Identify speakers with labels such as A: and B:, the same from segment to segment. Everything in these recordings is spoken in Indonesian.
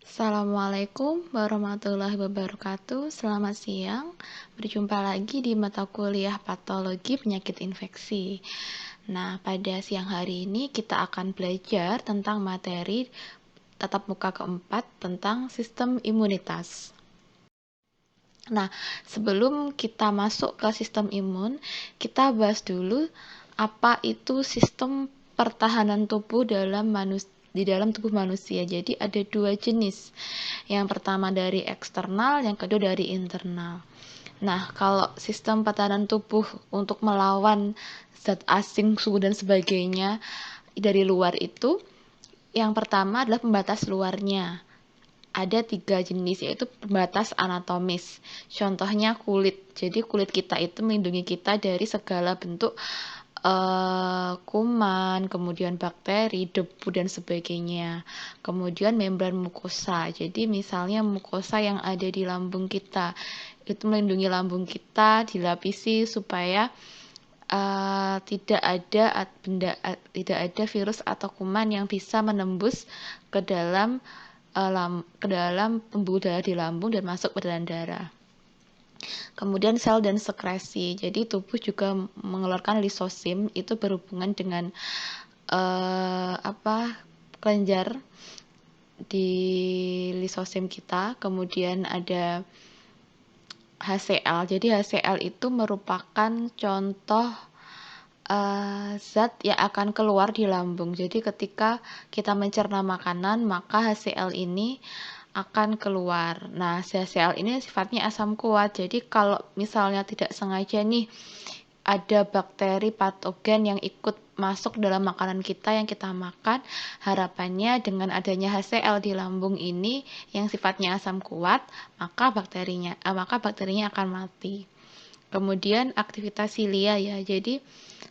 A: Assalamualaikum warahmatullahi wabarakatuh. Selamat siang. Berjumpa lagi di mata kuliah patologi penyakit infeksi. Nah, pada siang hari ini kita akan belajar tentang materi tatap muka keempat tentang sistem imunitas. Nah, sebelum kita masuk ke sistem imun, kita bahas dulu apa itu sistem pertahanan tubuh di dalam tubuh manusia. Jadi ada dua jenis. Yang pertama dari eksternal, yang kedua dari internal. Nah, kalau sistem pertahanan tubuh untuk melawan zat asing, suhu dan sebagainya dari luar itu, yang pertama adalah pembatas luarnya. Ada 3 jenis, yaitu pembatas anatomis. Contohnya kulit. Jadi kulit kita itu melindungi kita dari segala bentuk kuman, kemudian bakteri, debu dan sebagainya. Kemudian membran mukosa. Jadi misalnya mukosa yang ada di lambung kita itu melindungi lambung kita, dilapisi supaya tidak ada virus atau kuman yang bisa menembus ke dalam pembuluh darah di lambung dan masuk ke dalam darah. Kemudian sel dan sekresi. Jadi tubuh juga mengeluarkan lisosim, itu berhubungan dengan kelenjar di lisosim kita. Kemudian ada HCl. Jadi HCl itu merupakan contoh zat yang akan keluar di lambung. Jadi ketika kita mencerna makanan, maka HCl ini akan keluar. Nah, HCl ini sifatnya asam kuat. Jadi kalau misalnya tidak sengaja nih ada bakteri patogen yang ikut masuk dalam makanan kita yang kita makan, harapannya dengan adanya HCl di lambung ini yang sifatnya asam kuat, maka bakterinya akan mati. Kemudian aktivitas silia ya. Jadi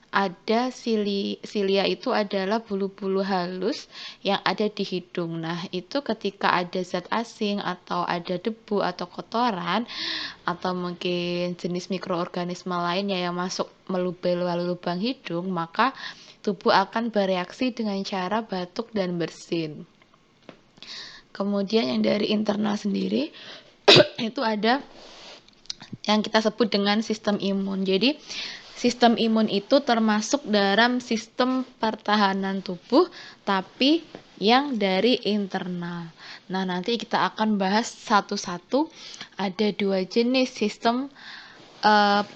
A: ada silia itu adalah bulu-bulu halus yang ada di hidung. Nah, itu ketika ada zat asing atau ada debu atau kotoran atau mungkin jenis mikroorganisme lainnya yang masuk melalui lubang hidung, maka tubuh akan bereaksi dengan cara batuk dan bersin. Kemudian yang dari internal sendiri itu ada yang kita sebut dengan sistem imun. Jadi sistem imun itu termasuk dalam sistem pertahanan tubuh, tapi yang dari internal. Nah, nanti kita akan bahas satu-satu. Ada 2 jenis sistem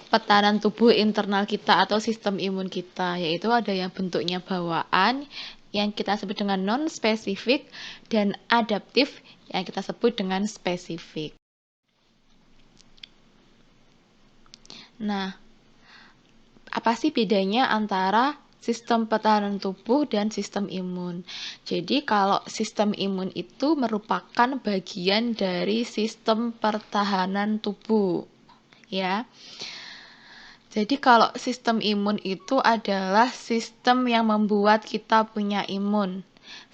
A: pertahanan tubuh internal kita atau sistem imun kita, yaitu ada yang bentuknya bawaan, yang kita sebut dengan non-spesifik, dan adaptif, yang kita sebut dengan spesifik. Nah, apa sih bedanya antara sistem pertahanan tubuh dan sistem imun? Jadi kalau sistem imun itu merupakan bagian dari sistem pertahanan tubuh, ya. Jadi kalau sistem imun itu adalah sistem yang membuat kita punya imun.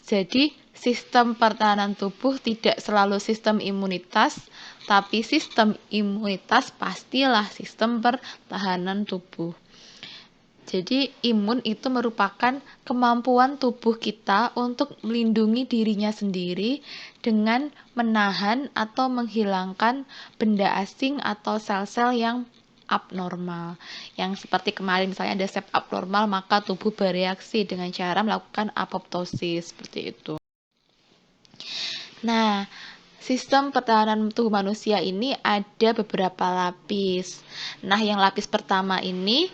A: Jadi sistem pertahanan tubuh tidak selalu sistem imunitas, tapi sistem imunitas pastilah sistem pertahanan tubuh. Jadi imun itu merupakan kemampuan tubuh kita untuk melindungi dirinya sendiri dengan menahan atau menghilangkan benda asing atau sel-sel yang abnormal. Yang seperti kemarin misalnya ada sel abnormal, maka tubuh bereaksi dengan cara melakukan apoptosis seperti itu. Nah, sistem pertahanan tubuh manusia ini ada beberapa lapis. Nah, yang lapis pertama ini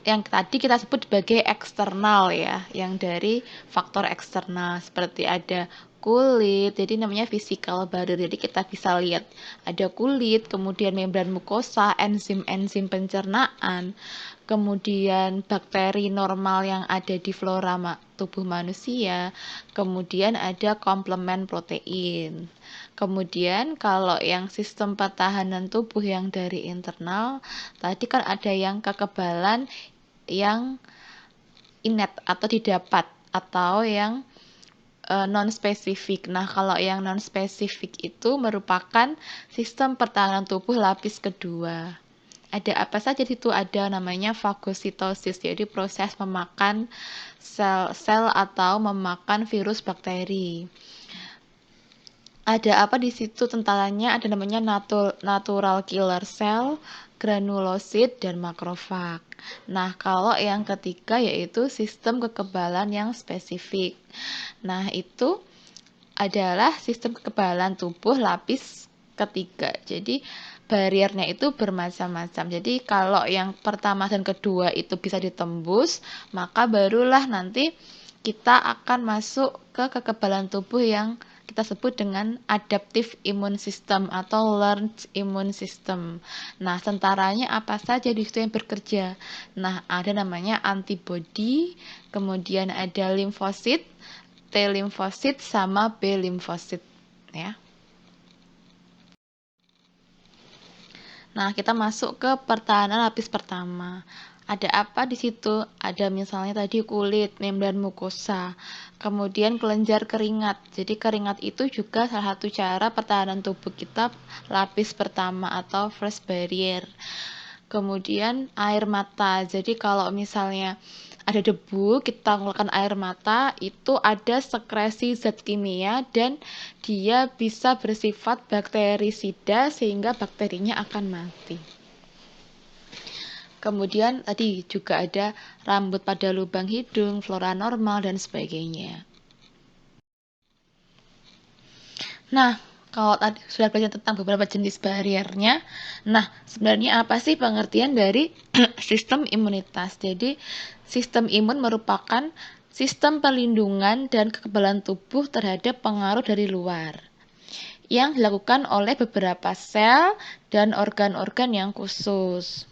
A: yang tadi kita sebut sebagai eksternal ya, yang dari faktor eksternal seperti ada kulit, jadi namanya physical barrier, jadi kita bisa lihat ada kulit, kemudian membran mukosa, enzim-enzim pencernaan, kemudian bakteri normal yang ada di flora tubuh manusia, kemudian ada komplement protein. Kemudian kalau yang sistem pertahanan tubuh yang dari internal, tadi kan ada yang kekebalan yang innate atau didapat atau yang non-spesifik. Nah, kalau yang non-spesifik itu merupakan sistem pertahanan tubuh lapis kedua. Ada apa saja itu? Ada namanya fagositosis, jadi proses memakan sel-sel atau memakan virus bakteri. ada apa di situ tentaranya, ada namanya natural killer cell, granulosit, dan makrofag. Nah, kalau yang ketiga yaitu sistem kekebalan yang spesifik. Nah, itu adalah sistem kekebalan tubuh lapis ketiga. Jadi, bariernya itu bermacam-macam. Jadi, kalau yang pertama dan kedua itu bisa ditembus, maka barulah nanti kita akan masuk ke kekebalan tubuh yang kita sebut dengan adaptive immune system atau learned immune system. Nah, tentaranya apa saja di situ yang bekerja? Nah, ada namanya antibody, kemudian ada limfosit, T limfosit sama B limfosit, ya. Nah, kita masuk ke pertahanan lapis pertama. Ada apa di situ? Ada misalnya tadi kulit, membran mukosa, kemudian kelenjar keringat. Jadi keringat itu juga salah satu cara pertahanan tubuh kita lapis pertama atau first barrier. Kemudian air mata. Jadi kalau misalnya ada debu, kita mengeluarkan air mata, itu ada sekresi zat kimia dan dia bisa bersifat bakterisida sehingga bakterinya akan mati. Kemudian tadi juga ada rambut pada lubang hidung, flora normal, dan sebagainya. Nah, kalau tadi sudah belajar tentang beberapa jenis bariernya, nah sebenarnya apa sih pengertian dari sistem imunitas? Jadi, sistem imun merupakan sistem perlindungan dan kekebalan tubuh terhadap pengaruh dari luar yang dilakukan oleh beberapa sel dan organ-organ yang khusus.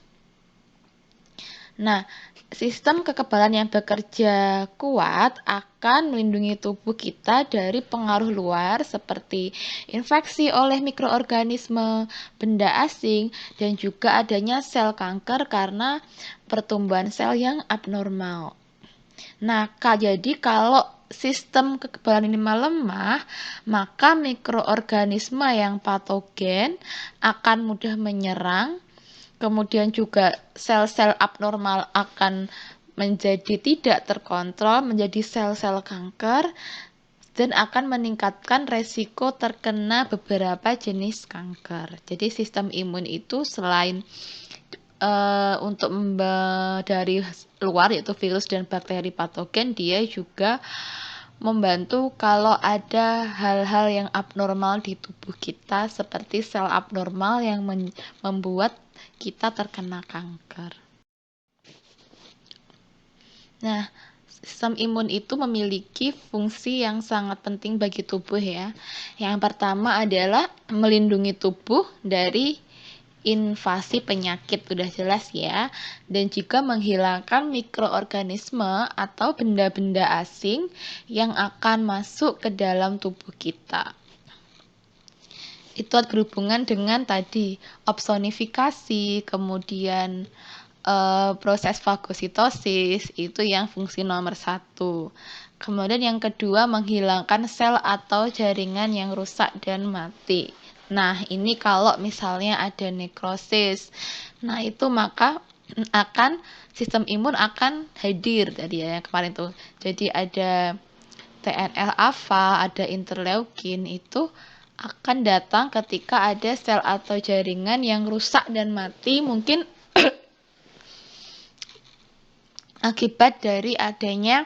A: Nah, sistem kekebalan yang bekerja kuat akan melindungi tubuh kita dari pengaruh luar seperti infeksi oleh mikroorganisme, benda asing, dan juga adanya sel kanker karena pertumbuhan sel yang abnormal. Nah, jadi kalau sistem kekebalan ini melemah, maka mikroorganisme yang patogen akan mudah menyerang. Kemudian juga sel-sel abnormal akan menjadi tidak terkontrol, menjadi sel-sel kanker, dan akan meningkatkan resiko terkena beberapa jenis kanker. Jadi sistem imun itu selain untuk dari luar yaitu virus dan bakteri patogen, dia juga membantu kalau ada hal-hal yang abnormal di tubuh kita seperti sel abnormal yang membuat kita terkena kanker. Nah, sistem imun itu memiliki fungsi yang sangat penting bagi tubuh ya. Yang pertama adalah melindungi tubuh dari invasi penyakit, udah jelas ya, dan juga menghilangkan mikroorganisme atau benda-benda asing yang akan masuk ke dalam tubuh kita. Itu berhubungan dengan tadi opsonifikasi, kemudian proses fagositosis, itu yang fungsi nomor 1. Kemudian yang kedua, menghilangkan sel atau jaringan yang rusak dan mati. Nah, ini kalau misalnya ada nekrosis. Nah, itu maka akan sistem imun akan hadir tadi ya yang kemarin tuh. Jadi ada TNF alpha, ada interleukin, itu akan datang ketika ada sel atau jaringan yang rusak dan mati, mungkin akibat dari adanya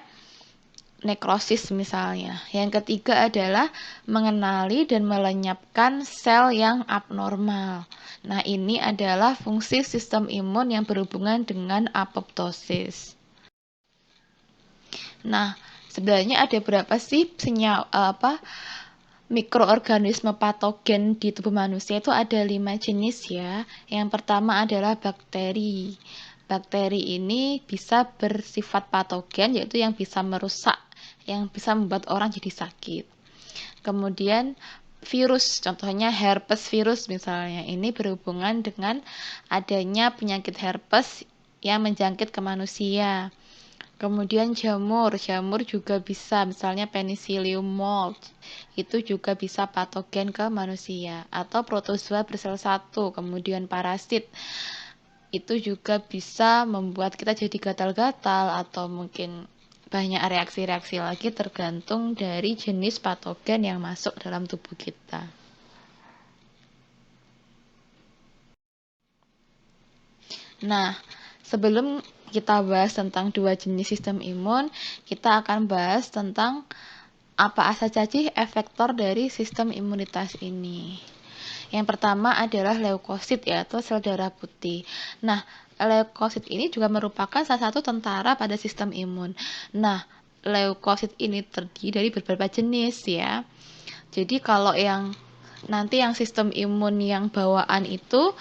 A: nekrosis misalnya. Yang ketiga adalah mengenali dan melenyapkan sel yang abnormal. Nah, ini adalah fungsi sistem imun yang berhubungan dengan apoptosis. Nah, sebenarnya ada berapa sih mikroorganisme patogen di tubuh manusia? Itu ada 5 jenis ya. Yang pertama adalah bakteri. Bakteri ini bisa bersifat patogen, yaitu yang bisa merusak, yang bisa membuat orang jadi sakit. Kemudian virus, contohnya herpes virus misalnya, ini berhubungan dengan adanya penyakit herpes yang menjangkit ke manusia. Kemudian jamur juga bisa, misalnya Penicillium mold, itu juga bisa patogen ke manusia. Atau protozoa bersel 1, kemudian parasit, itu juga bisa membuat kita jadi gatal-gatal atau mungkin banyak reaksi-reaksi lagi tergantung dari jenis patogen yang masuk dalam tubuh kita. Nah, sebelum kita bahas tentang dua jenis sistem imun, kita akan bahas tentang apa saja sih efektor dari sistem imunitas ini. Yang pertama adalah leukosit ya, atau sel darah putih. Nah, leukosit ini juga merupakan salah satu tentara pada sistem imun. Nah, leukosit ini terdiri dari beberapa jenis ya. Jadi kalau yang nanti yang sistem imun yang bawaan itu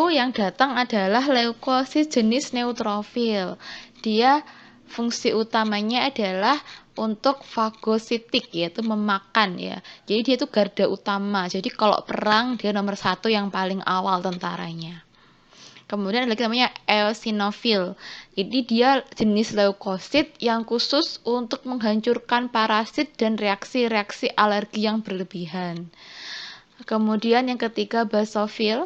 A: yang datang adalah leukosit jenis neutrofil. Dia fungsi utamanya adalah untuk fagositik, yaitu memakan ya. Jadi dia itu garda utama. Jadi kalau perang dia nomor 1 yang paling awal tentaranya. Kemudian ada lagi namanya eosinofil. Jadi dia jenis leukosit yang khusus untuk menghancurkan parasit dan reaksi-reaksi alergi yang berlebihan. Kemudian yang ketiga basofil.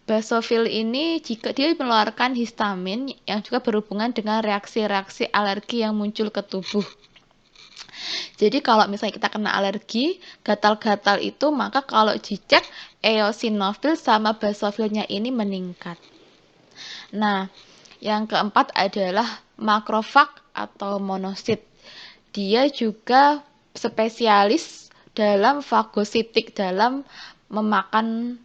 A: Basofil ini jika dia mengeluarkan histamin yang juga berhubungan dengan reaksi-reaksi alergi yang muncul ke tubuh. Jadi kalau misalnya kita kena alergi, gatal-gatal itu, maka kalau dicek eosinofil sama basofilnya ini meningkat. Nah, yang keempat adalah makrofag atau monosit. Dia juga spesialis dalam fagositik, dalam memakan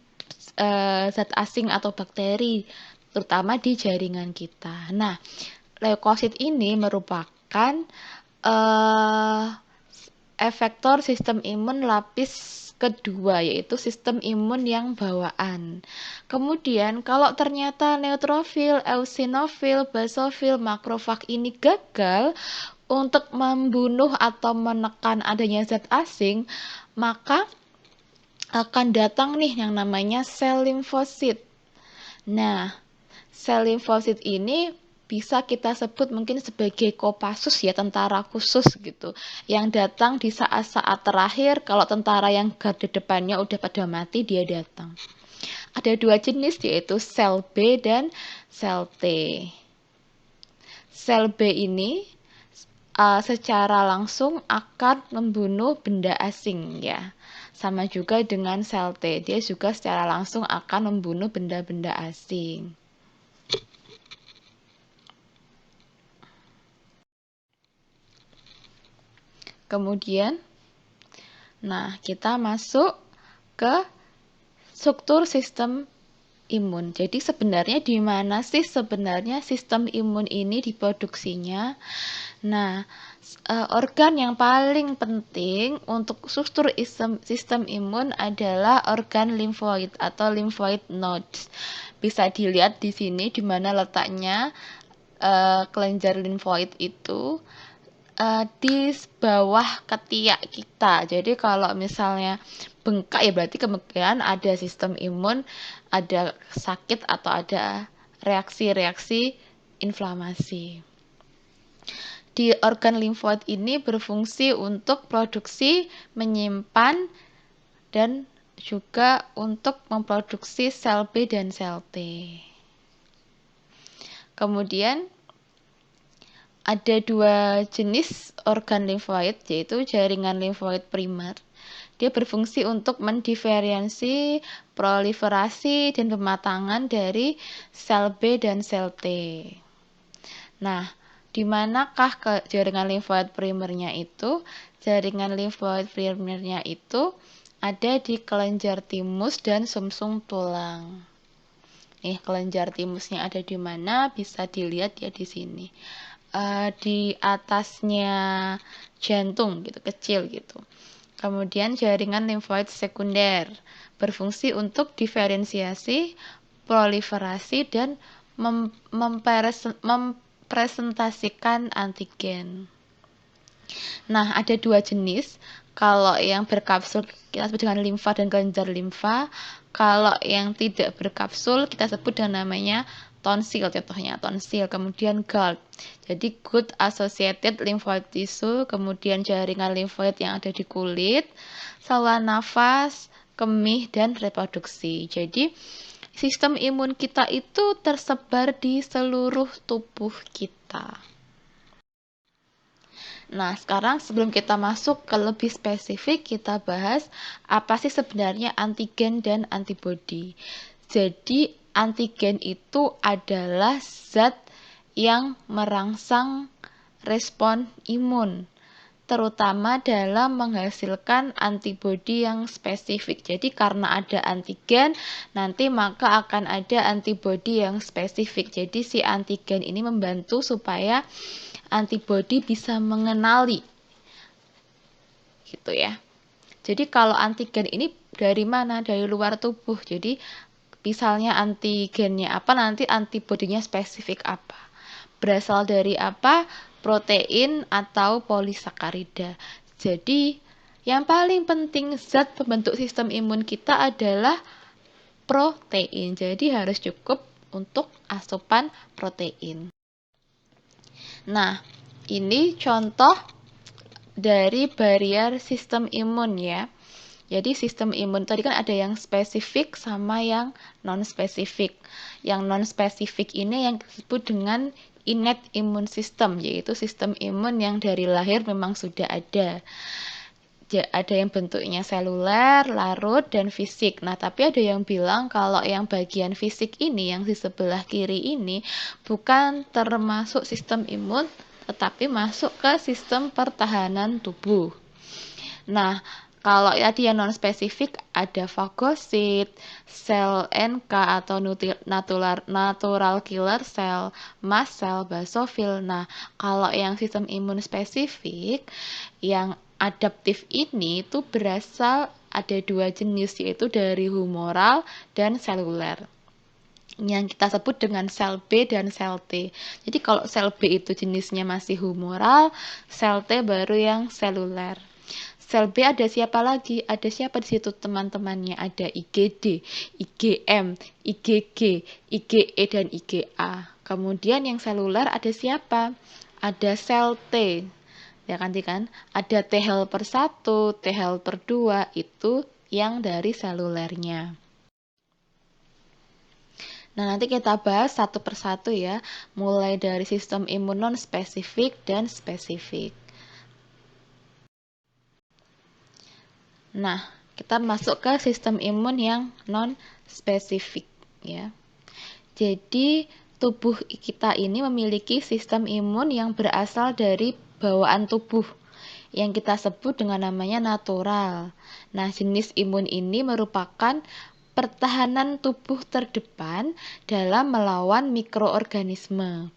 A: zat asing atau bakteri, terutama di jaringan kita. Nah, leukosit ini merupakan efektor sistem imun lapis kedua, yaitu sistem imun yang bawaan. Kemudian kalau ternyata neutrofil, eosinofil, basofil, makrofag ini gagal untuk membunuh atau menekan adanya zat asing, maka akan datang nih yang namanya sel limfosit. Nah, sel limfosit ini bisa kita sebut mungkin sebagai Kopassus ya, tentara khusus gitu, yang datang di saat-saat terakhir kalau tentara yang garda depannya udah pada mati, dia datang. Ada dua jenis, yaitu sel B dan sel T. Sel B ini secara langsung akan membunuh benda asing ya. Sama juga dengan sel T, dia juga secara langsung akan membunuh benda-benda asing. Kemudian, nah kita masuk ke struktur sistem imun. Jadi sebenarnya di mana sih sebenarnya sistem imun ini diproduksinya? Nah, organ yang paling penting untuk struktur sistem imun adalah organ limfoid atau lymphoid nodes. Bisa dilihat di sini di mana letaknya kelenjar limfoid itu di bawah ketiak kita. Jadi kalau misalnya bengkak ya berarti kemungkinan ada sistem imun, ada sakit atau ada reaksi-reaksi inflamasi. Di organ limfoid ini berfungsi untuk produksi, menyimpan, dan juga untuk memproduksi sel B dan sel T. Kemudian ada dua jenis organ limfoid, yaitu jaringan limfoid primer. Dia berfungsi untuk mendiferensiasi, proliferasi, dan pematangan dari sel B dan sel T. Nah, di manakah jaringan limfoid primernya itu? Jaringan limfoid primernya itu ada di kelenjar timus dan sumsum tulang. Kelenjar timusnya ada di mana? Bisa dilihat ya di sini. Di atasnya jantung gitu, kecil gitu. Kemudian jaringan limfoid sekunder berfungsi untuk diferensiasi, proliferasi, dan mempresentasikan antigen. Nah, ada dua jenis. Kalau yang berkapsul kita sebut dengan limfa dan kelenjar limfa. Kalau yang tidak berkapsul kita sebut dengan namanya tonsil, contohnya tonsil. Kemudian GALT. Jadi good associated lymphoid tissue, kemudian jaringan limfoid yang ada di kulit, saluran nafas, kemih, dan reproduksi. Jadi sistem imun kita itu tersebar di seluruh tubuh kita. Nah, sekarang sebelum kita masuk ke lebih spesifik, kita bahas apa sih sebenarnya antigen dan antibodi. Jadi, antigen itu adalah zat yang merangsang respon imun, terutama dalam menghasilkan antibodi yang spesifik. Jadi karena ada antigen, nanti maka akan ada antibodi yang spesifik. Jadi si antigen ini membantu supaya antibodi bisa mengenali, gitu ya. Jadi kalau antigen ini dari mana? Dari luar tubuh. Jadi misalnya antigennya apa, nanti antibodinya spesifik apa. Berasal dari apa? Protein atau polisakarida. Jadi yang paling penting zat pembentuk sistem imun kita adalah protein. Jadi harus cukup untuk asupan protein. Nah, ini contoh dari barrier sistem imun ya. Jadi sistem imun tadi kan ada yang spesifik sama yang non-spesifik. Yang non-spesifik ini yang disebut dengan innate immune system, yaitu sistem imun yang dari lahir memang sudah ada. Ada yang bentuknya seluler, larut, dan fisik. Nah, tapi ada yang bilang kalau yang bagian fisik ini, yang di sebelah kiri ini, bukan termasuk sistem imun, tetapi masuk ke sistem pertahanan tubuh. Nah, kalau tadi yang non-spesifik ada fagosit, sel NK atau natural killer cell, mast cell, basofil. Nah, kalau yang sistem imun spesifik, yang adaptif ini itu berasal ada dua jenis, yaitu dari humoral dan seluler, yang kita sebut dengan sel B dan sel T. Jadi kalau sel B itu jenisnya masih humoral, sel T baru yang seluler. Sel B ada siapa lagi? Ada siapa di situ teman-temannya? Ada IgD, IgM, IgG, IgE, dan IgA. Kemudian yang seluler ada siapa? Ada sel T. Ya kan, ada T helper 1, T helper 2, itu yang dari selulernya. Nah, nanti kita bahas satu persatu ya, mulai dari sistem imun non-spesifik dan spesifik. Nah, kita masuk ke sistem imun yang non-spesifik ya. Jadi, tubuh kita ini memiliki sistem imun yang berasal dari bawaan tubuh yang kita sebut dengan namanya natural. Nah, jenis imun ini merupakan pertahanan tubuh terdepan dalam melawan mikroorganisme.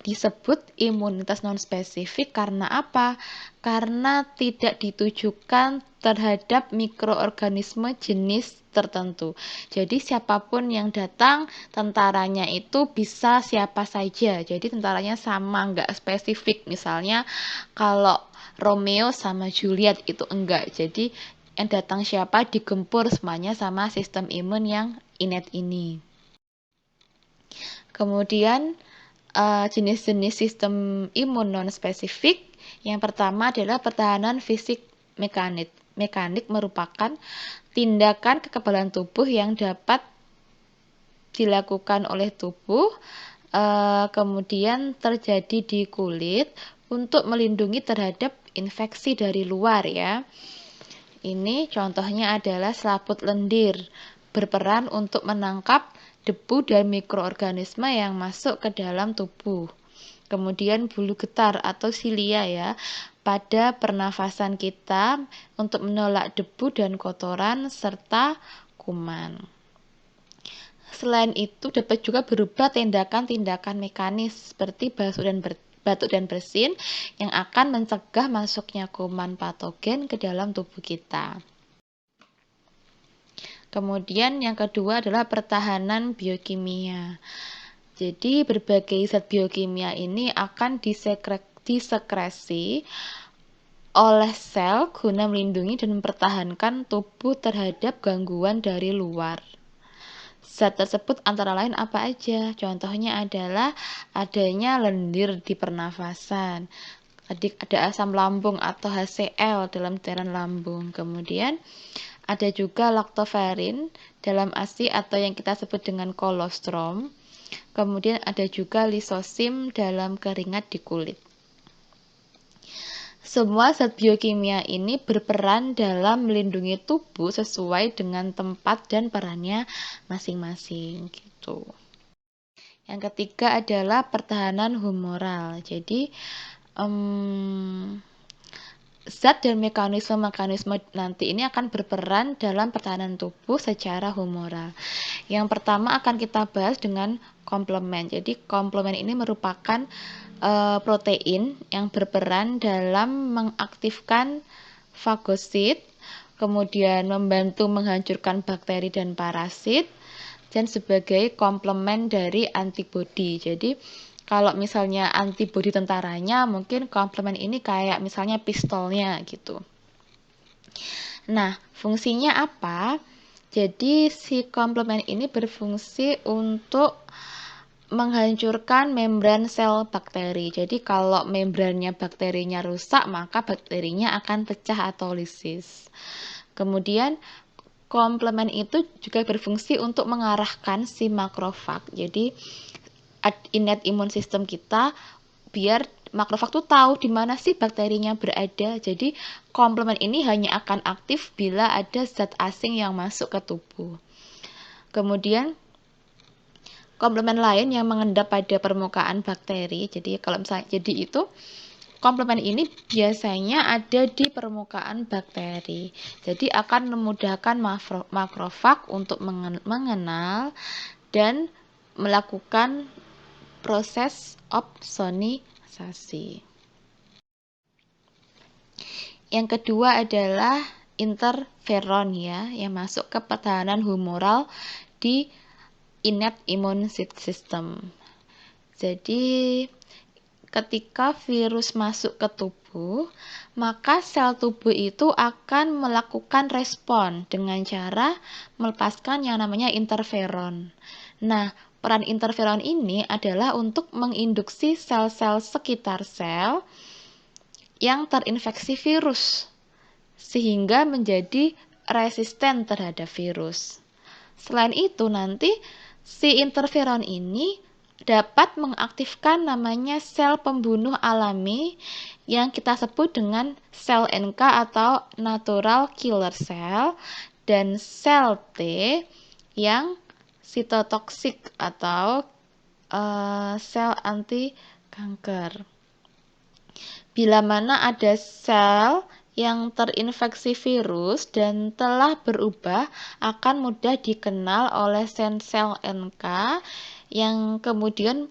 A: Disebut imunitas non-spesifik karena apa? Karena tidak ditujukan terhadap mikroorganisme jenis tertentu. Jadi siapapun yang datang, tentaranya itu bisa siapa saja. Jadi tentaranya sama, nggak spesifik. Misalnya kalau Romeo sama Juliet itu enggak. Jadi yang datang siapa digempur semuanya sama sistem imun yang innate ini. Kemudian jenis-jenis sistem imun non-spesifik. Yang pertama adalah pertahanan fisik mekanik. Mekanik merupakan tindakan kekebalan tubuh yang dapat dilakukan oleh tubuh, kemudian terjadi di kulit untuk melindungi terhadap infeksi dari luar ya. Ini contohnya adalah selaput lendir, berperan untuk menangkap debu dan mikroorganisme yang masuk ke dalam tubuh. Kemudian bulu getar atau silia ya, pada pernafasan kita untuk menolak debu dan kotoran serta kuman. Selain itu dapat juga berupa tindakan-tindakan mekanis seperti batuk dan bersin yang akan mencegah masuknya kuman patogen ke dalam tubuh kita. Kemudian yang kedua adalah pertahanan biokimia. Jadi berbagai zat biokimia ini akan disekresi oleh sel guna melindungi dan mempertahankan tubuh terhadap gangguan dari luar. Zat tersebut antara lain apa aja? Contohnya adalah adanya lendir di pernafasan. Tadi ada asam lambung atau HCl dalam cairan lambung. Kemudian ada juga laktoferin dalam ASI atau yang kita sebut dengan kolostrum. Kemudian ada juga lisosim dalam keringat di kulit. Semua zat biokimia ini berperan dalam melindungi tubuh sesuai dengan tempat dan perannya masing-masing gitu. Yang ketiga adalah pertahanan humoral. Jadi zat dan mekanisme-mekanisme nanti ini akan berperan dalam pertahanan tubuh secara humoral. Yang pertama akan kita bahas dengan komplement. Jadi komplement ini merupakan protein yang berperan dalam mengaktifkan fagosit, kemudian membantu menghancurkan bakteri dan parasit, dan sebagai komplement dari antibodi. Jadi kalau misalnya antibodi tentaranya, mungkin komplement ini kayak misalnya pistolnya gitu. Nah, fungsinya apa? Jadi si komplement ini berfungsi untuk menghancurkan membran sel bakteri. Jadi kalau membrannya bakterinya rusak, maka bakterinya akan pecah atau lisis. Kemudian komplement itu juga berfungsi untuk mengarahkan si makrofag. Jadi innate immune system kita biar makrofag tuh tahu di mana sih bakterinya berada. Jadi komplement ini hanya akan aktif bila ada zat asing yang masuk ke tubuh. Kemudian komplement lain yang mengendap pada permukaan bakteri. Jadi kalau misalnya komplement ini biasanya ada di permukaan bakteri. Jadi akan memudahkan makrofag untuk mengenal dan melakukan proses opsonisasi. Yang kedua adalah interferon ya, yang masuk ke pertahanan humoral di innate immune system. Jadi ketika virus masuk ke tubuh, maka sel tubuh itu akan melakukan respon dengan cara melepaskan yang namanya interferon. Nah, peran interferon ini adalah untuk menginduksi sel-sel sekitar sel yang terinfeksi virus, sehingga menjadi resisten terhadap virus. Selain itu, nanti si interferon ini dapat mengaktifkan namanya sel pembunuh alami yang kita sebut dengan sel NK atau natural killer cell, dan sel T yang sitotoksik atau sel anti kanker. Bila mana ada sel yang terinfeksi virus dan telah berubah, akan mudah dikenal oleh sel NK yang kemudian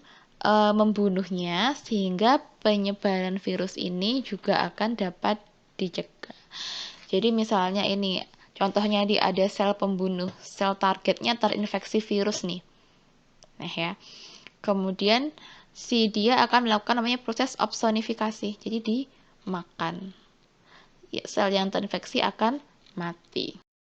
A: membunuhnya, sehingga penyebaran virus ini juga akan dapat dicegah. Jadi misalnya ini, contohnya ada sel pembunuh, sel targetnya terinfeksi virus nih. Nah ya, kemudian dia akan melakukan namanya proses opsonifikasi, jadi dimakan. Ya, sel yang terinfeksi akan mati.